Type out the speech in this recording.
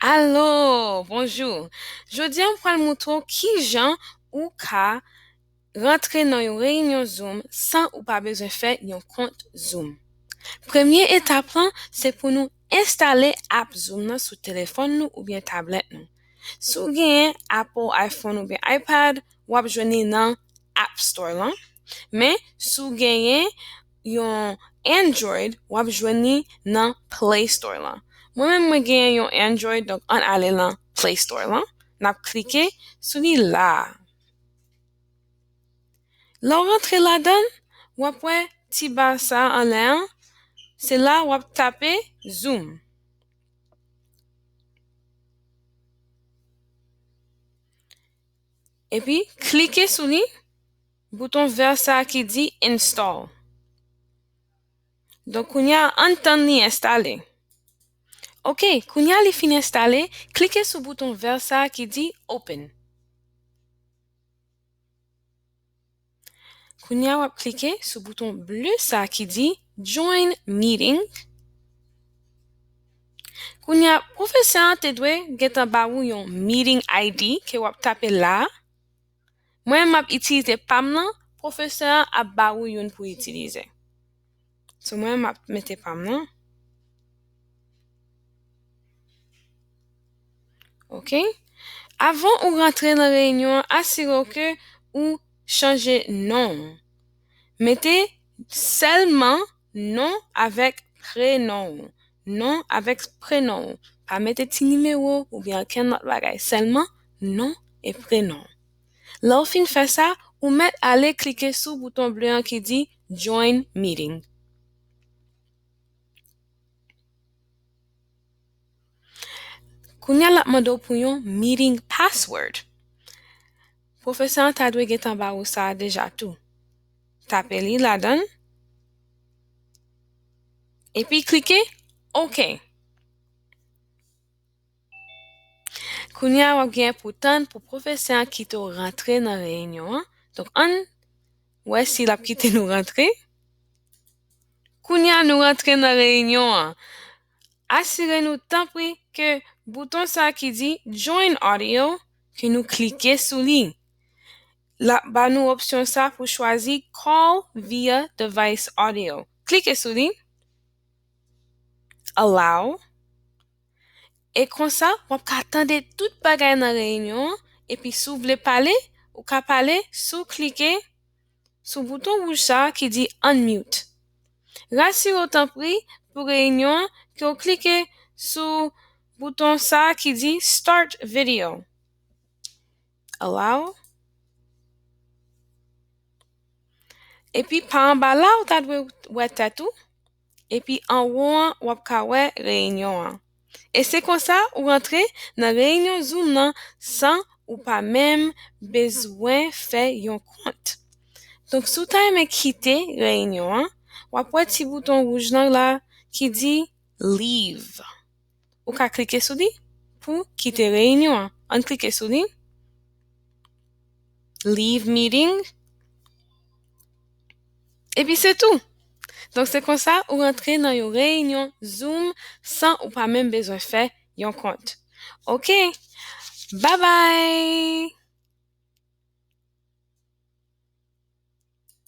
Allô, bonjour. Jodi an pral mouton ki jan ou ka rentre dans une réunion Zoom sans ou pas besoin faire un compte Zoom. Première étape lan, c'est pour nous installer app Zoom nan sous téléphone nous ou bien tablette nous. Sou gen Apple iPhone ou bien iPad, wap jwenni nan App Store lan. Mais sou genyen yon Android, wap jwenni nan Play Store lan. Moi-même, moi genyen yon Android, donc on ale lan Play Store lan. Nap klike sou li la. Lò rentre la dan, wap wè ti ba sa an lè an, c'est là wap tape Zoom. Et puis, cliquez sur li, bouton vert ça qui dit Install. Donc, kounya an tan li installé. Ok, kounya li fin installé, cliquez sur bouton vert ça qui dit Open. Kounya wap cliquer sur bouton bleu ça qui dit Join Meeting. Kounya professeur te dwe get an ba ou yon Meeting ID ke wap tape la. Moi map itilize pam nan, professeur ap ba ou yon pou itilize. So moi map mette pam nan. OK? Avant ou rentrer dans la réunion, assurez que ou changer nom. Mettez seulement nom avec prénom. Nom avec prénom. Pas mettre ti numéro ou bien ken not bagay. Seulement nom et prénom. Là, ou fin fait ça, ou met aller cliquer sur le bouton bleu qui dit Join Meeting. Kounya la mando pou yon meeting password. Professeur ta dwe get an ba ou sa deja tout. Tape li la dan. Et puis cliquez OK. Kounya wap gen pou tan pou professeur ki to rentre nan réunion. Donc an, wè si la kite nou rentre. Kounya nou rentre nan réunion. Assurez-nous tant pis que bouton ça qui dit Join Audio, que nous cliquez sur li. La ba nou option ça pour choisir Call via Device Audio. Cliquez sur li. Allow. Et comme ça, on peut attendre tout bagay dans réunion et puis si vous voulez parler, ou ka parler, sous cliquer sur bouton rouge ça qui dit Unmute. Rassurez tant pis pour réunion que vous cliquez sur bouton ça qui dit Start Video. Allow. Et puis par en bas là, vous avez ouais tout. Et puis en haut, vous avez réunion. Et c'est comme ça, vous rentrez dans réunion Zoom nan, sans ou pas même besoin faire yon compte. Donc, si vous avez quitté réunion, vous avez un petit bouton rouge là qui dit Leave. Vous pouvez cliquer sur lui pour quitter réunion. On clique sur lui. Leave meeting. Et puis c'est tout. Donc c'est comme ça, vous rentrez dans une réunion Zoom sans ou pas même besoin faire un compte. OK? Bye bye!